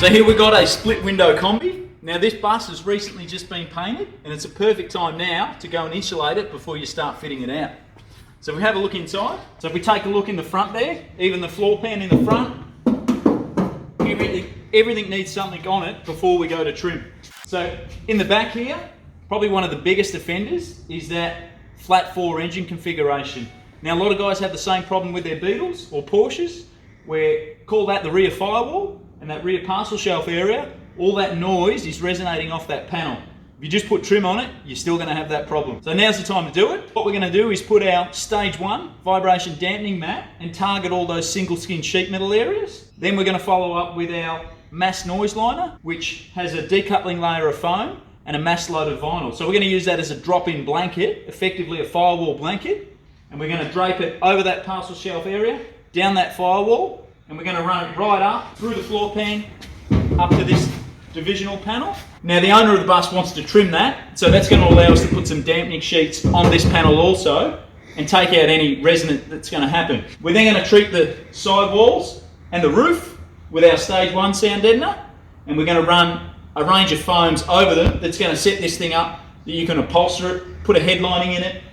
So here we've got a split window combi. Now this bus has recently just been painted and it's a perfect time now to go and insulate it before you start fitting it out. So if we have a look inside, so if we take a look in the front there, even the floor pan in the front, everything needs something on it before we go to trim. So in the back here, probably one of the biggest offenders is that flat 4 engine configuration. Now a lot of guys have the same problem with their Beetles or Porsches, where call that the rear firewall and that rear parcel shelf area, all that noise is resonating off that panel. If you just put trim on it, you're still going to have that problem. So now's the time to do it. What we're going to do is put our stage 1 vibration dampening mat and target all those single skin sheet metal areas. Then we're going to follow up with our mass noise liner, which has a decoupling layer of foam and a mass loaded vinyl. So we're going to use that as a drop-in blanket, effectively a firewall blanket, and we're going to drape it over that parcel shelf area, down that firewall, and we're going to run it right up through the floor pan up to this divisional panel. Now the owner of the bus wants to trim that, so that's going to allow us to put some dampening sheets on this panel also and take out any resonance that's going to happen. We're then going to treat the side walls and the roof with our stage 1 sound deadener, and we're going to run a range of foams over them that's going to set this thing up that you can upholster it, put a headlining in it,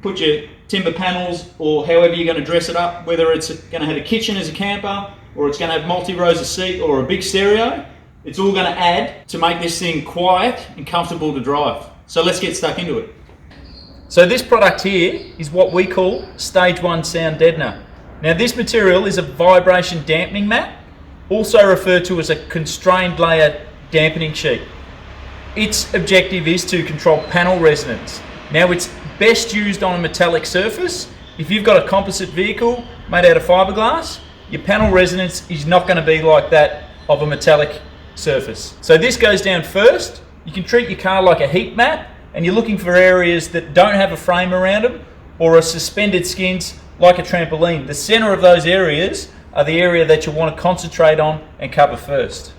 put your timber panels or however you're going to dress it up, whether it's going to have a kitchen as a camper or it's going to have multi-rows of seat or a big stereo. It's all going to add to make this thing quiet and comfortable to drive. So let's get stuck into it. So this product here is what we call stage 1 sound deadener. Now this material is a vibration dampening mat, also referred to as a constrained layer dampening sheet. Its objective is to control panel resonance. Now it's best used on a metallic surface. If you've got a composite vehicle made out of fiberglass, your panel resonance is not going to be like that of a metallic surface. So this goes down first. You can treat your car like a heat mat, and you're looking for areas that don't have a frame around them or are suspended skins like a trampoline. The center of those areas are the area that you want to concentrate on and cover first.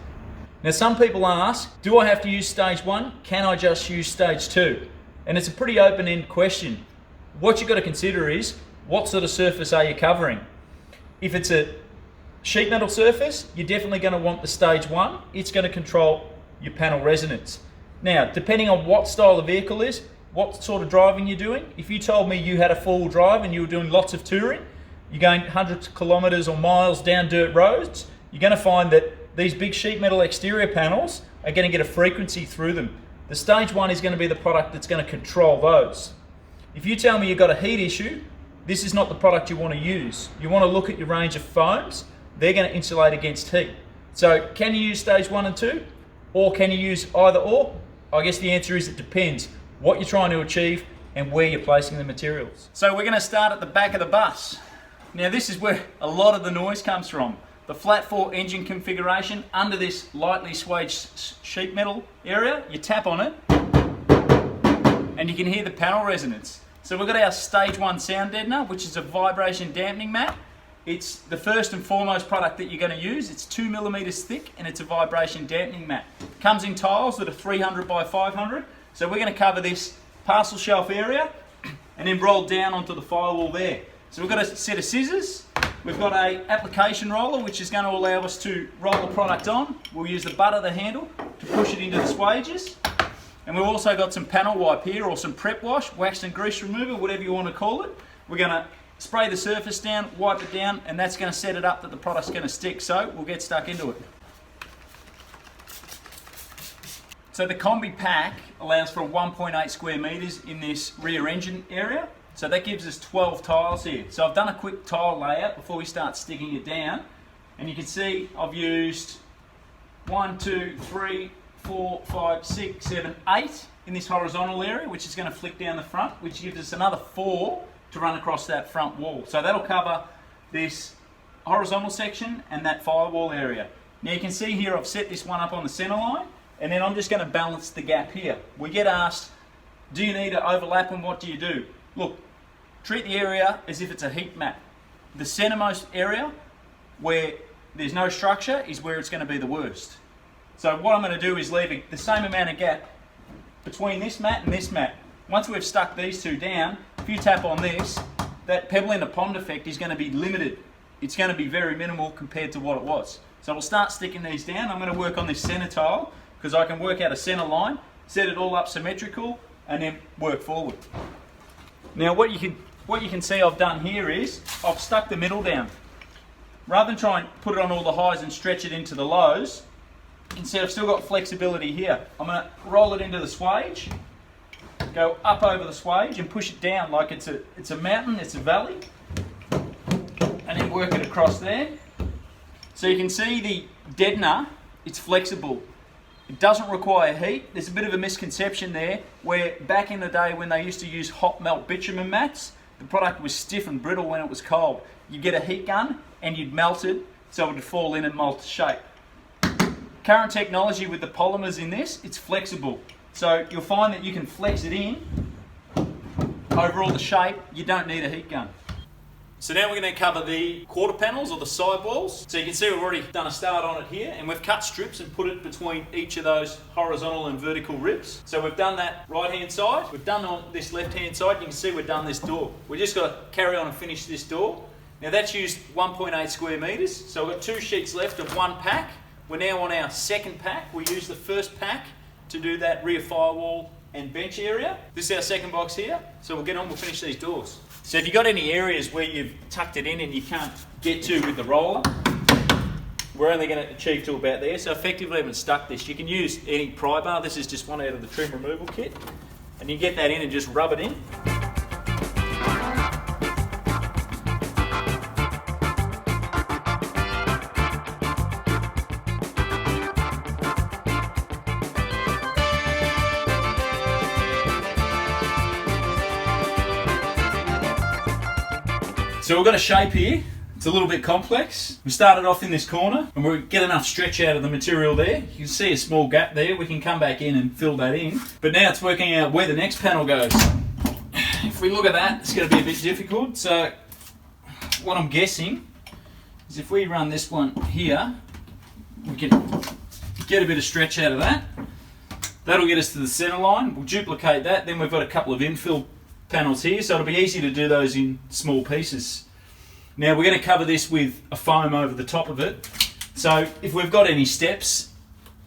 Now some people ask, do I have to use stage 1? Can I just use stage 2? And it's a pretty open-ended question. What you've got to consider is, what sort of surface are you covering? If it's a sheet metal surface, you're definitely going to want the stage 1. It's going to control your panel resonance. Now, depending on what style of vehicle is, what sort of driving you're doing, if you told me you had a 4-wheel drive and you were doing lots of touring, you're going hundreds of kilometers or miles down dirt roads, you're going to find that these big sheet metal exterior panels are going to get a frequency through them. The stage 1 is going to be the product that's going to control those. If you tell me you've got a heat issue, this is not the product you want to use. You want to look at your range of foams. They're going to insulate against heat. So can you use stage 1 and 2? Or can you use either or? I guess the answer is it depends what you're trying to achieve and where you're placing the materials. So we're going to start at the back of the bus. Now this is where a lot of the noise comes from. The flat 4 engine configuration under this lightly swayed sheet metal area, you tap on it and you can hear the panel resonance. So we've got our stage 1 sound deadener, which is a vibration dampening mat. It's the first and foremost product that you're going to use. It's 2 millimeters thick and it's a vibration dampening mat. Comes in tiles that are 300 by 500. So we're going to cover this parcel shelf area and then roll down onto the firewall there. So we've got a set of scissors. We've got an application roller which is going to allow us to roll the product on. We'll use the butt of the handle to push it into the swages. And we've also got some panel wipe here, or some prep wash, wax and grease remover, whatever you want to call it. We're going to spray the surface down, wipe it down, and that's going to set it up that the product's going to stick. So we'll get stuck into it. So the combi pack allows for 1.8 square meters in this rear engine area. So that gives us 12 tiles here. So I've done a quick tile layout before we start sticking it down. And you can see I've used 1, 2, 3, 4, 5, 6, 7, 8 in this horizontal area, which is going to flick down the front, which gives us another 4 to run across that front wall. So that'll cover this horizontal section and that firewall area. Now you can see here I've set this one up on the center line, and then I'm just going to balance the gap here. We get asked, do you need to overlap and what do you do? Look, treat the area as if it's a heat mat. The centermost area where there's no structure is where it's going to be the worst. So what I'm going to do is leave the same amount of gap between this mat and this mat. Once we've stuck these two down, if you tap on this, that pebble in the pond effect is going to be limited. It's going to be very minimal compared to what it was. So we'll start sticking these down. I'm going to work on this center tile because I can work out a center line, set it all up symmetrical, and then work forward. Now what you can see I've done here is I've stuck the middle down. Rather than try and put it on all the highs and stretch it into the lows, instead I've still got flexibility here. I'm going to roll it into the swage, go up over the swage and push it down like it's a mountain, it's a valley, and then work it across there. So you can see the deadener, it's flexible. It doesn't require heat. There's a bit of a misconception there where back in the day when they used to use hot melt bitumen mats, the product was stiff and brittle when it was cold. You get a heat gun and you'd melt it so it would fall in and mold to shape. Current technology with the polymers in this, it's flexible. So you'll find that you can flex it in over all the shape. You don't need a heat gun. So now we're going to cover the quarter panels or the sidewalls. So you can see we've already done a start on it here, and we've cut strips and put it between each of those horizontal and vertical ribs. So we've done that right hand side. We've done on this left hand side. You can see we've done this door. We've just got to carry on and finish this door. Now that's used 1.8 square metres. So we've got 2 sheets left of 1 pack. We're now on our second pack. We used the first pack to do that rear firewall and bench area. This is our second box here. So we'll get on, we'll finish these doors. So if you've got any areas where you've tucked it in and you can't get to with the roller, we're only going to achieve to about there. So effectively I haven't stuck this. You can use any pry bar. This is just one out of the trim removal kit. And you get that in and just rub it in. So we've got a shape here. It's a little bit complex. We started off in this corner and we get enough stretch out of the material there. You can see a small gap there. We can come back in and fill that in. But now it's working out where the next panel goes. If we look at that, it's going to be a bit difficult. So what I'm guessing is if we run this one here, we can get a bit of stretch out of that. That'll get us to the center line. We'll duplicate that. Then we've got a couple of infill panels here, so it'll be easy to do those in small pieces. Now we're going to cover this with a foam over the top of it. So if we've got any steps,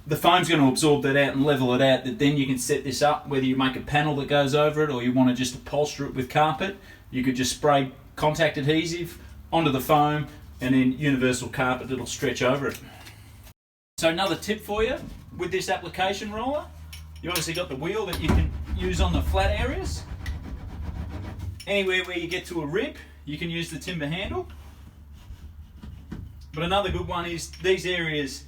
the foam's going to absorb that out and level it out, that then you can set this up, whether you make a panel that goes over it or you want to just upholster it with carpet. You could just spray contact adhesive onto the foam and then universal carpet that'll stretch over it. So another tip for you with this application roller, you obviously got the wheel that you can use on the flat areas. Anywhere where you get to a rib, you can use the timber handle. But another good one is these areas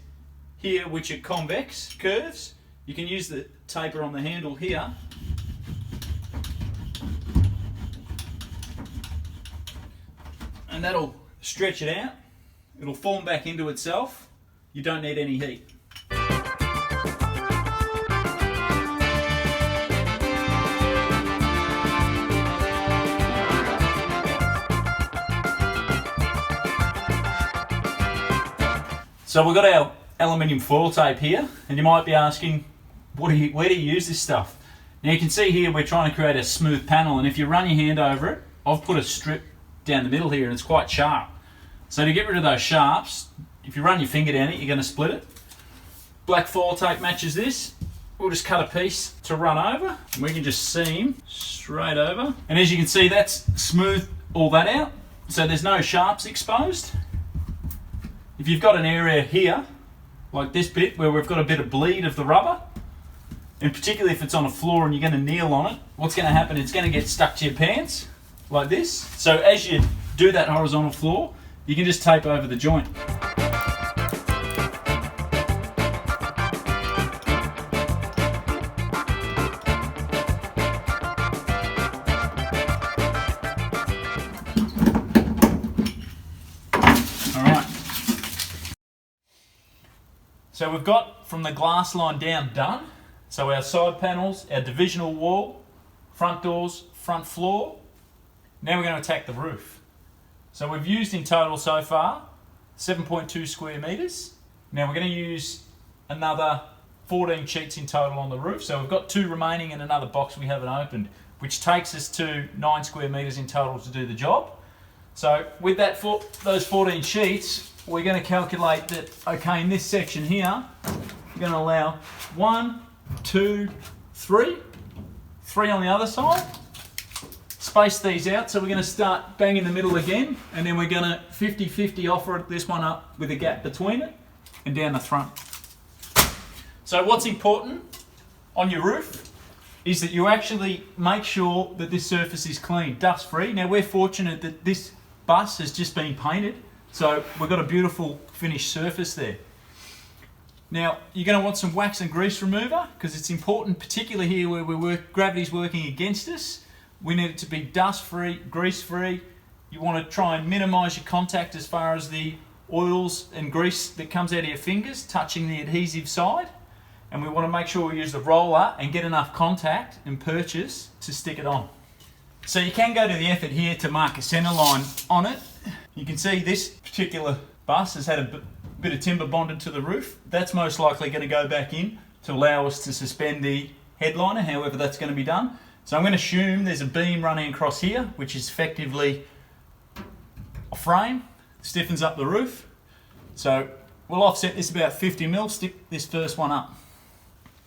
here which are convex curves. You can use the taper on the handle here. And that'll stretch it out. It'll form back into itself. You don't need any heat. So we've got our aluminium foil tape here, and you might be asking, where do you use this stuff? Now you can see here we're trying to create a smooth panel, and if you run your hand over it, I've put a strip down the middle here and it's quite sharp. So to get rid of those sharps, if you run your finger down it, you're going to split it. Black foil tape matches this. We'll just cut a piece to run over, and we can just seam straight over. And as you can see, that's smoothed all that out, so there's no sharps exposed. If you've got an area here, like this bit, where we've got a bit of bleed of the rubber, and particularly if it's on a floor and you're going to kneel on it, what's going to happen, it's going to get stuck to your pants, like this. So as you do that horizontal floor, you can just tape over the joint. So we've got from the glass line down done. So our side panels, our divisional wall, front doors, front floor. Now we're going to attack the roof. So we've used in total so far 7.2 square metres. Now we're going to use another 14 sheets in total on the roof. So we've got 2 remaining in another box we haven't opened, which takes us to 9 square metres in total to do the job. So with that, those 14 sheets, we're going to calculate that, okay, in this section here, we're going to allow 1, 2, 3, 3 on the other side. Space these out, so we're going to start bang in the middle again, and then we're going to 50-50 offer this one up with a gap between it and down the front. So what's important on your roof is that you actually make sure that this surface is clean, dust free. Now we're fortunate that this bus has just been painted, so we've got a beautiful finished surface there. Now you're going to want some wax and grease remover, because it's important, particularly here where gravity's working against us. We need it to be dust free, grease free. You want to try and minimise your contact as far as the oils and grease that comes out of your fingers touching the adhesive side. And we want to make sure we use the roller and get enough contact and purchase to stick it on. So you can go to the effort here to mark a centre line on it. You can see this particular bus has had a bit of timber bonded to the roof. That's most likely going to go back in to allow us to suspend the headliner, however that's going to be done. So I'm going to assume there's a beam running across here, which is effectively a frame, stiffens up the roof. So we'll offset this about 50 mil, stick this first one up.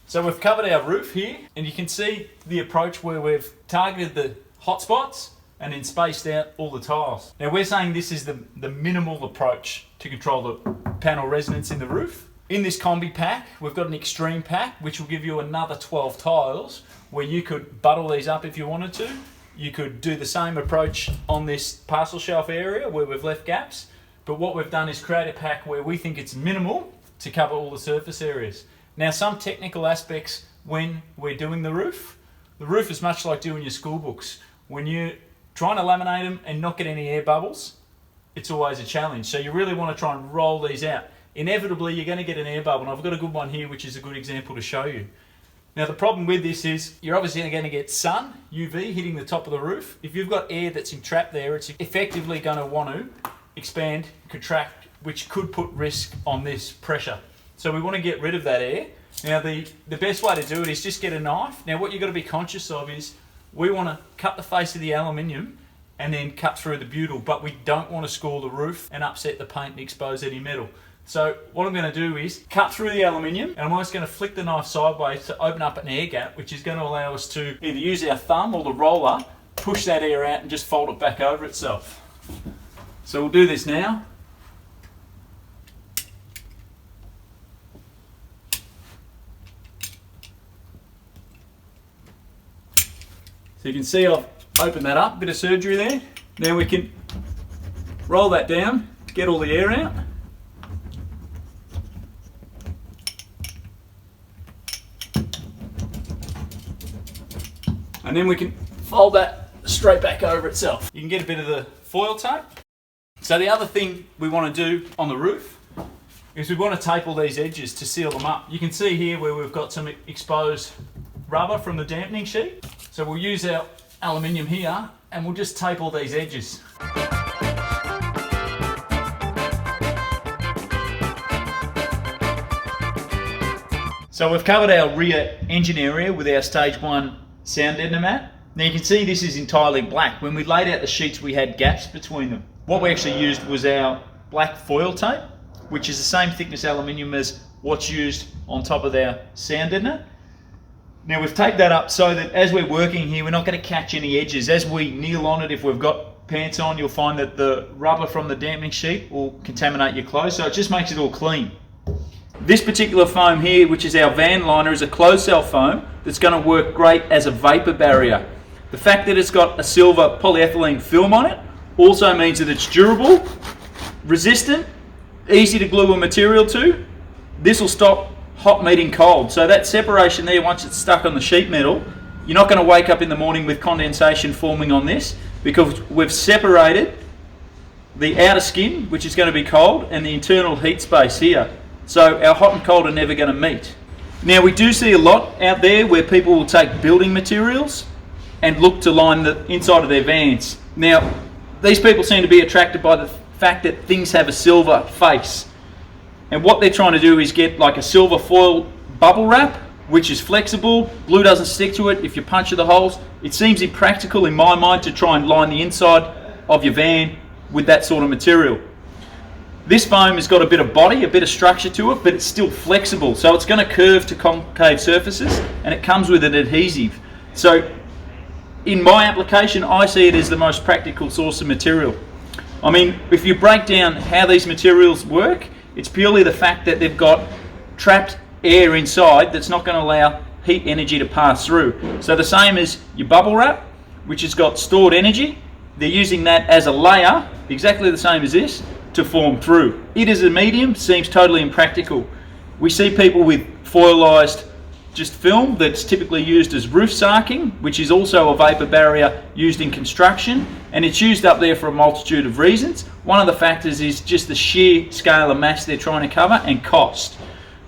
So we've covered our roof here, and you can see the approach where we've targeted the hot spots and then spaced out all the tiles. Now we're saying this is the minimal approach to control the panel resonance in the roof. In this combi pack, we've got an extreme pack, which will give you another 12 tiles, where you could butt all these up if you wanted to. You could do the same approach on this parcel shelf area where we've left gaps, but what we've done is create a pack where we think it's minimal to cover all the surface areas. Now some technical aspects when we're doing the roof is much like doing your school books. When you're trying to laminate them and not get any air bubbles, it's always a challenge. So you really want to try and roll these out. Inevitably you're going to get an air bubble, and I've got a good one here which is a good example to show you. Now the problem with this is you're obviously going to get sun, UV, hitting the top of the roof. If you've got air that's entrapped there, it's effectively going to want to expand, contract, which could put risk on this pressure. So we want to get rid of that air. Now the best way to do it is just get a knife. Now what you've got to be conscious of is we want to cut the face of the aluminium and then cut through the butyl, but we don't want to score the roof and upset the paint and expose any metal. So what I'm going to do is cut through the aluminium, and I'm just going to flick the knife sideways to open up an air gap, which is going to allow us to either use our thumb or the roller, push that air out and just fold it back over itself. So we'll do this now. So you can see I've opened that up, bit of surgery there. Now we can roll that down to get all the air out. And then we can fold that straight back over itself. You can get a bit of the foil tape. So the other thing we want to do on the roof is we want to tape all these edges to seal them up. You can see here where we've got some exposed rubber from the dampening sheet. So we'll use our aluminium here and we'll just tape all these edges. So we've covered our rear engine area with our stage 1 sound deadener mat. Now you can see this is entirely black. When we laid out the sheets we had gaps between them. What we actually used was our black foil tape, which is the same thickness aluminium as what's used on top of our sound deadener. Now we've taped that up so that as we're working here we're not going to catch any edges. As we kneel on it, if we've got pants on, you'll find that the rubber from the dampening sheet will contaminate your clothes, so it just makes it all clean. This particular foam here, which is our van liner, is a closed cell foam that's going to work great as a vapor barrier. The fact that it's got a silver polyethylene film on it also means that it's durable, resistant, easy to glue a material to. This will stop hot meeting cold. So that separation there, once it's stuck on the sheet metal, you're not going to wake up in the morning with condensation forming on this, because we've separated the outer skin, which is going to be cold, and the internal heat space here. So our hot and cold are never going to meet. Now we do see a lot out there where people will take building materials and look to line the inside of their vans. Now these people seem to be attracted by the fact that things have a silver face. And what they're trying to do is get like a silver foil bubble wrap, which is flexible, glue doesn't stick to it if you puncture the holes. It seems impractical in my mind to try and line the inside of your van with that sort of material. This foam has got a bit of body, a bit of structure to it, but it's still flexible. So it's going to curve to concave surfaces, and it comes with an adhesive. So in my application, I see it as the most practical source of material. I mean, if you break down how these materials work, it's purely the fact that they've got trapped air inside that's not going to allow heat energy to pass through. So the same as your bubble wrap, which has got stored energy, they're using that as a layer, exactly the same as this, to form through. It as a medium seems totally impractical. We see people with foilized just film that's typically used as roof sarking, which is also a vapor barrier used in construction, and it's used up there for a multitude of reasons. One of the factors is just the sheer scale of mass they're trying to cover and cost,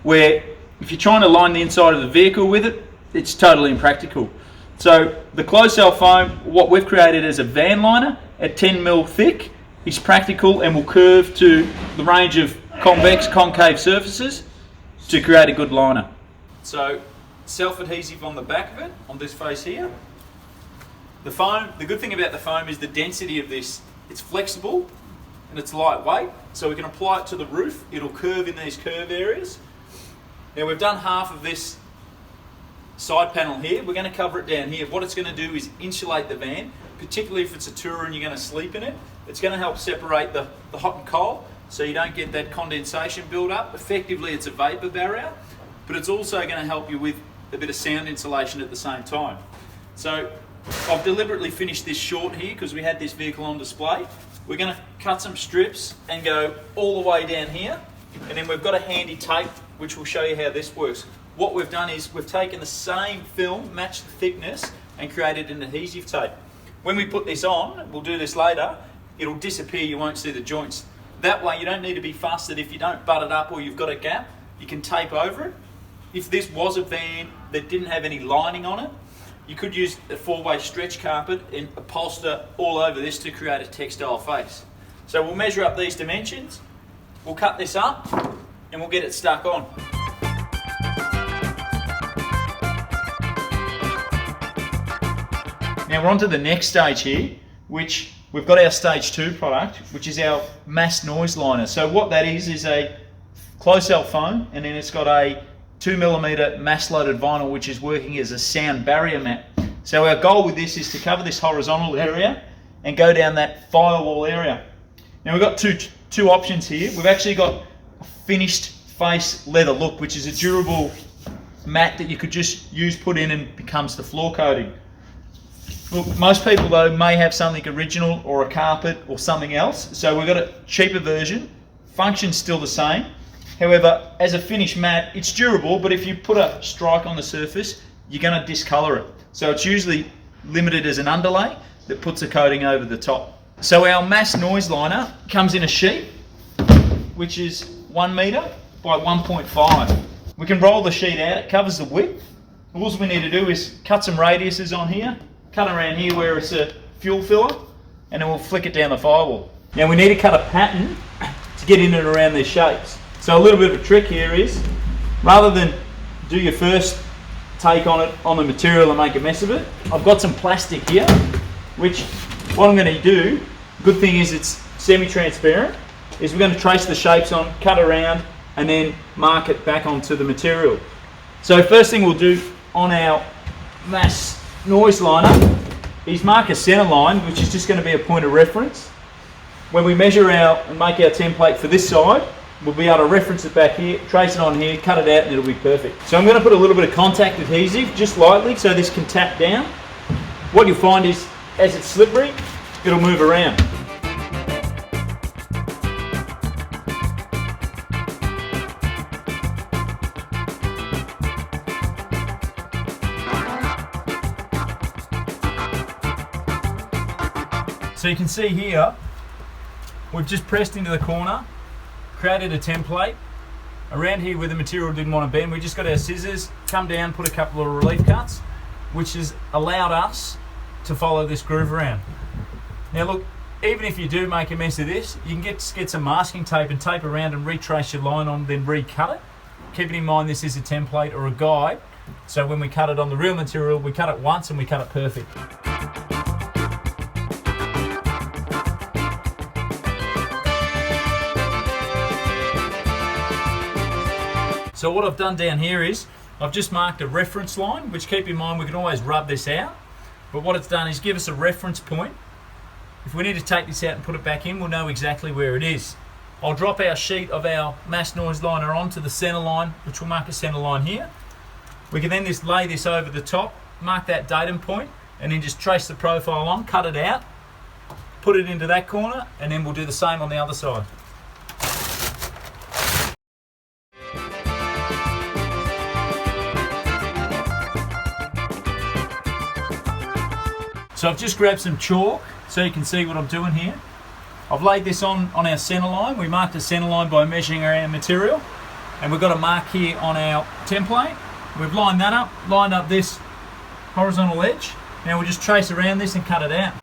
where if you're trying to line the inside of the vehicle with it, it's totally impractical. So the closed cell foam, what we've created as a van liner at 10 mil thick, is practical and will curve to the range of convex, concave surfaces to create a good liner. So self-adhesive on the back of it, on this face here. The foam, the good thing about the foam is the density of this. It's flexible and it's lightweight, so we can apply it to the roof. It'll curve in these curve areas. Now we've done half of this side panel here. We're going to cover it down here. What it's going to do is insulate the van, particularly if it's a tourer and you're going to sleep in it. It's going to help separate the hot and cold, so you don't get that condensation build up. Effectively, it's a vapor barrier, but it's also going to help you with a bit of sound insulation at the same time. So I've deliberately finished this short here because we had this vehicle on display. We're going to cut some strips and go all the way down here, and then we've got a handy tape which will show you how this works. What we've done is we've taken the same film, matched the thickness, and created an adhesive tape. When we put this on, we'll do this later, it'll disappear, you won't see the joints. That way you don't need to be fussed that if you don't butt it up or you've got a gap, you can tape over it. If this was a van that didn't have any lining on it, you could use a 4-way stretch carpet and upholster all over this to create a textile face. So we'll measure up these dimensions, we'll cut this up, and we'll get it stuck on. Now we're on to the next stage here, which we've got our stage 2 product, which is our mass noise liner. So what that is a closed cell foam, and then it's got a 2mm mass loaded vinyl, which is working as a sound barrier mat. So our goal with this is to cover this horizontal area and go down that firewall area. Now we've got two options here. We've actually got a finished face leather look, which is a durable mat that you could just use, put in, and becomes the floor coating. Look, most people though may have something original or a carpet or something else, so we've got a cheaper version. Function's still the same. However, as a finished mat, it's durable, but if you put a strike on the surface, you're going to discolour it. So it's usually limited as an underlay that puts a coating over the top. So our mass noise liner comes in a sheet, which is 1 metre by 1.5. We can roll the sheet out, it covers the width. All we need to do is cut some radiuses on here, cut around here where it's a fuel filler, and then we'll flick it down the firewall. Now we need to cut a pattern to get in and around these shapes. So a little bit of a trick here is, rather than do your first take on it on the material and make a mess of it, I've got some plastic here, which what I'm going to do, good thing is it's semi-transparent, is we're going to trace the shapes on, cut around, and then mark it back onto the material. So first thing we'll do on our mass noise liner is mark a center line, which is just going to be a point of reference. When we measure out and make our template for this side, we'll be able to reference it back here, trace it on here, cut it out, and it'll be perfect. So I'm going to put a little bit of contact adhesive, just lightly, so this can tap down. What you'll find is, as it's slippery, it'll move around. So you can see here, we've just pressed into the corner, created a template. Around here where the material didn't want to bend, we just got our scissors, come down, put a couple of relief cuts, which has allowed us to follow this groove around. Now look, even if you do make a mess of this, you can get some masking tape and tape around and retrace your line on, then recut it. Keeping in mind this is a template or a guide, so when we cut it on the real material, we cut it once and we cut it perfect. So what I've done down here is I've just marked a reference line, which, keep in mind, we can always rub this out, but what it's done is give us a reference point. If we need to take this out and put it back in, we'll know exactly where it is. I'll drop our sheet of our mass noise liner onto the center line, which will mark a center line here. We can then just lay this over the top, mark that datum point, and then just trace the profile on, cut it out, put it into that corner, and then we'll do the same on the other side. So I've just grabbed some chalk so you can see what I'm doing here. I've laid this on our center line. We marked the center line by measuring our material, and we've got a mark here on our template. We've lined that up, lined up this horizontal edge. Now we'll just trace around this and cut it out.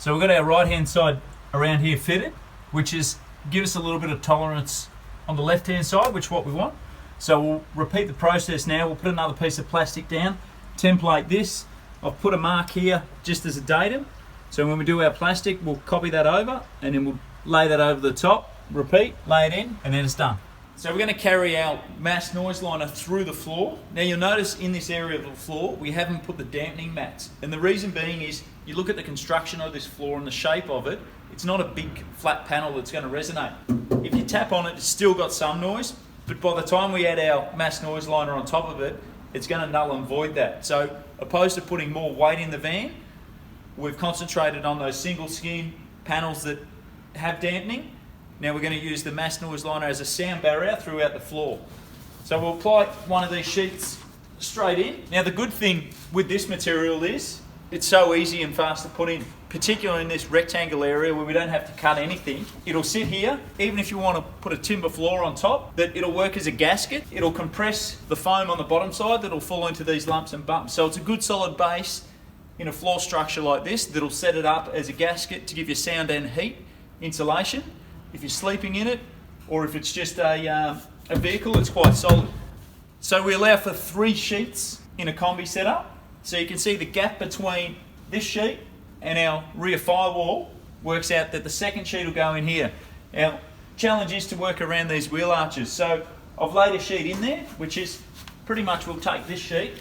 So we've got our right hand side around here fitted, which is give us a little bit of tolerance on the left hand side, which is what we want. So we'll repeat the process now. We'll put another piece of plastic down, template this. I've put a mark here just as a datum. So when we do our plastic, we'll copy that over and then we'll lay that over the top, repeat, lay it in, and then it's done. So we're going to carry our mass noise liner through the floor. Now you'll notice in this area of the floor, we haven't put the dampening mats. And the reason being is, you look at the construction of this floor and the shape of it, it's not a big flat panel that's going to resonate. If you tap on it, it's still got some noise, but by the time we add our mass noise liner on top of it, it's going to null and void that. So opposed to putting more weight in the van, we've concentrated on those single skin panels that have dampening. Now we're going to use the mass noise liner as a sound barrier throughout the floor. So we'll apply one of these sheets straight in. Now the good thing with this material is it's so easy and fast to put in, particularly in this rectangle area where we don't have to cut anything. It'll sit here, even if you want to put a timber floor on top, that it'll work as a gasket. It'll compress the foam on the bottom side that'll fall into these lumps and bumps. So it's a good solid base in a floor structure like this that'll set it up as a gasket to give you sound and heat insulation. If you're sleeping in it, or if it's just a vehicle, it's quite solid. So we allow for 3 sheets in a combi setup. So you can see the gap between this sheet and our rear firewall works out that the second sheet will go in here. Our challenge is to work around these wheel arches. So I've laid a sheet in there, which is pretty much, we'll take this sheet,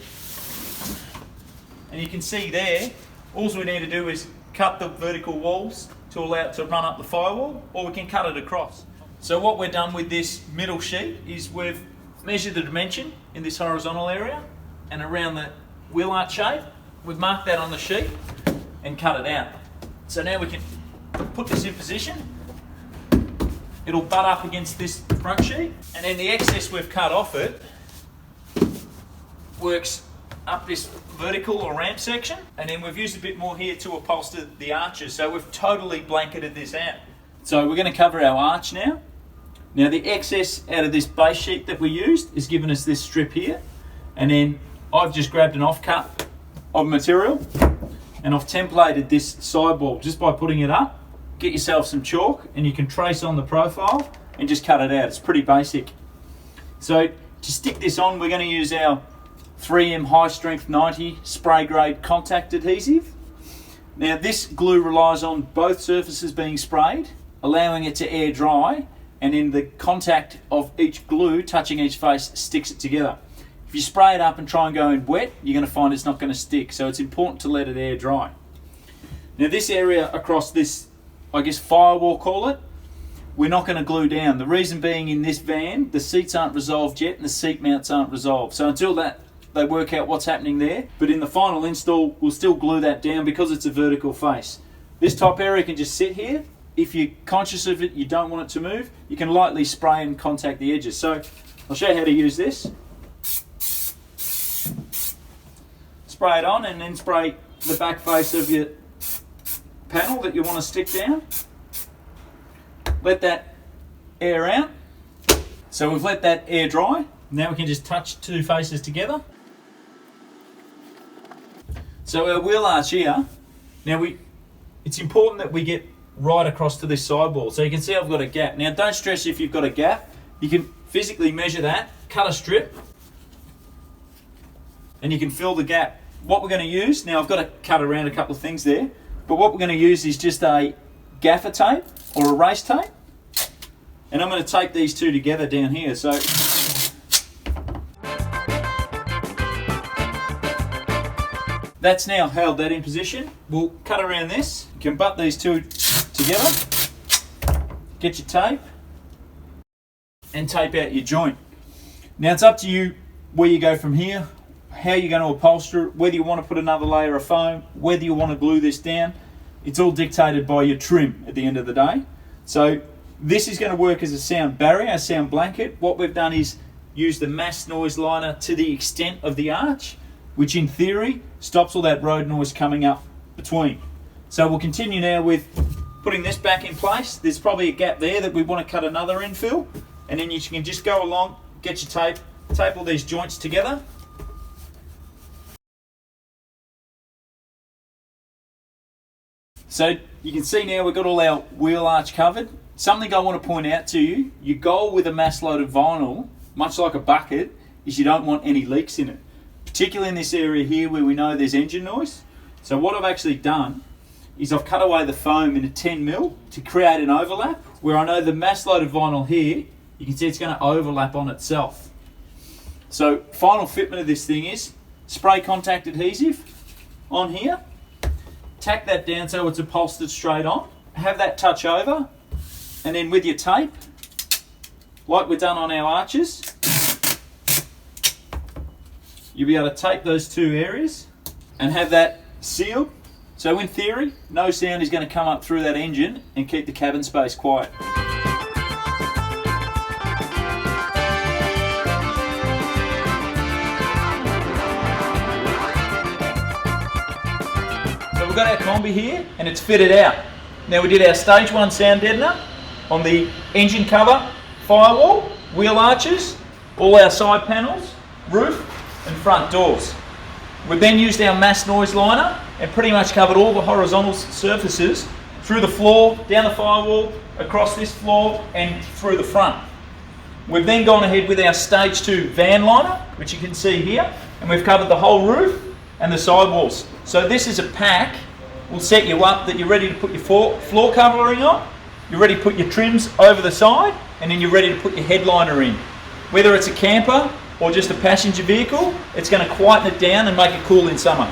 and you can see there, all we need to do is cut the vertical walls to allow it to run up the firewall, or we can cut it across. So what we've done with this middle sheet is we've measured the dimension in this horizontal area and around the wheel arch shape. We've marked that on the sheet and cut it out. So now we can put this in position. It'll butt up against this front sheet, and then the excess we've cut off it works up this vertical or ramp section, and then we've used a bit more here to upholster the arches. So we've totally blanketed this out. So we're going to cover our arch now. Now the excess out of this base sheet that we used is giving us this strip here, and then I've just grabbed an offcut of material and I've templated this sidewall just by putting it up. Get yourself some chalk and you can trace on the profile and just cut it out. It's pretty basic. So to stick this on, we're going to use our 3M High Strength 90 spray grade contact adhesive. Now this glue relies on both surfaces being sprayed, allowing it to air dry, and then the contact of each glue touching each face sticks it together. If you spray it up and try and go in wet, you're going to find it's not going to stick, so it's important to let it air dry. Now this area across this, I guess, firewall, call it, we're not going to glue down. The reason being, in this van, the seats aren't resolved yet and the seat mounts aren't resolved. So until they work out what's happening there, but in the final install, we'll still glue that down because it's a vertical face. This top area can just sit here. If you're conscious of it, you don't want it to move, you can lightly spray and contact the edges. So I'll show you how to use this. Spray it on and then spray the back face of your panel that you want to stick down. Let that air out. So we've let that air dry. Now we can just touch 2 faces together. So our wheel arch here, now it's important that we get right across to this sidewall. So you can see I've got a gap. Now don't stress if you've got a gap. You can physically measure that, cut a strip, and you can fill the gap. What we're going to use, now I've got to cut around a couple of things there, but what we're going to use is just a gaffer tape or a race tape. And I'm going to tape these two together down here. So that's now held that in position. We'll cut around this. You can butt these two together. Get your tape and tape out your joint. Now it's up to you where you go from here, how you're going to upholster it, whether you want to put another layer of foam, whether you want to glue this down. It's all dictated by your trim at the end of the day. So this is going to work as a sound barrier, a sound blanket. What we've done is use the mass noise liner to the extent of the arch, which in theory stops all that road noise coming up between. So we'll continue now with putting this back in place. There's probably a gap there that we want to cut another infill, and then you can just go along, get your tape, tape all these joints together. So you can see now we've got all our wheel arch covered. Something I want to point out to you, your goal with a mass loaded vinyl, much like a bucket, is you don't want any leaks in it. Particularly in this area here where we know there's engine noise. So what I've actually done is I've cut away the foam in a 10mm to create an overlap, where I know the mass loaded vinyl here, you can see it's going to overlap on itself. So final fitment of this thing is spray contact adhesive on here, tack that down so it's upholstered straight on, have that touch over, and then with your tape, like we've done on our arches, you'll be able to tape those two areas and have that sealed. So in theory, no sound is going to come up through that engine and keep the cabin space quiet. So we've got our combi here and it's fitted out. Now we did our stage 1 sound deadener on the engine cover, firewall, wheel arches, all our side panels, roof and front doors. We've then used our mass noise liner and pretty much covered all the horizontal surfaces through the floor, down the firewall, across this floor and through the front. We've then gone ahead with our stage 2 van liner, which you can see here, and we've covered the whole roof and the sidewalls. So this is a pack, will set you up that you're ready to put your floor covering on, you're ready to put your trims over the side, and then you're ready to put your headliner in. Whether it's a camper or just a passenger vehicle, it's going to quieten it down and make it cool in summer.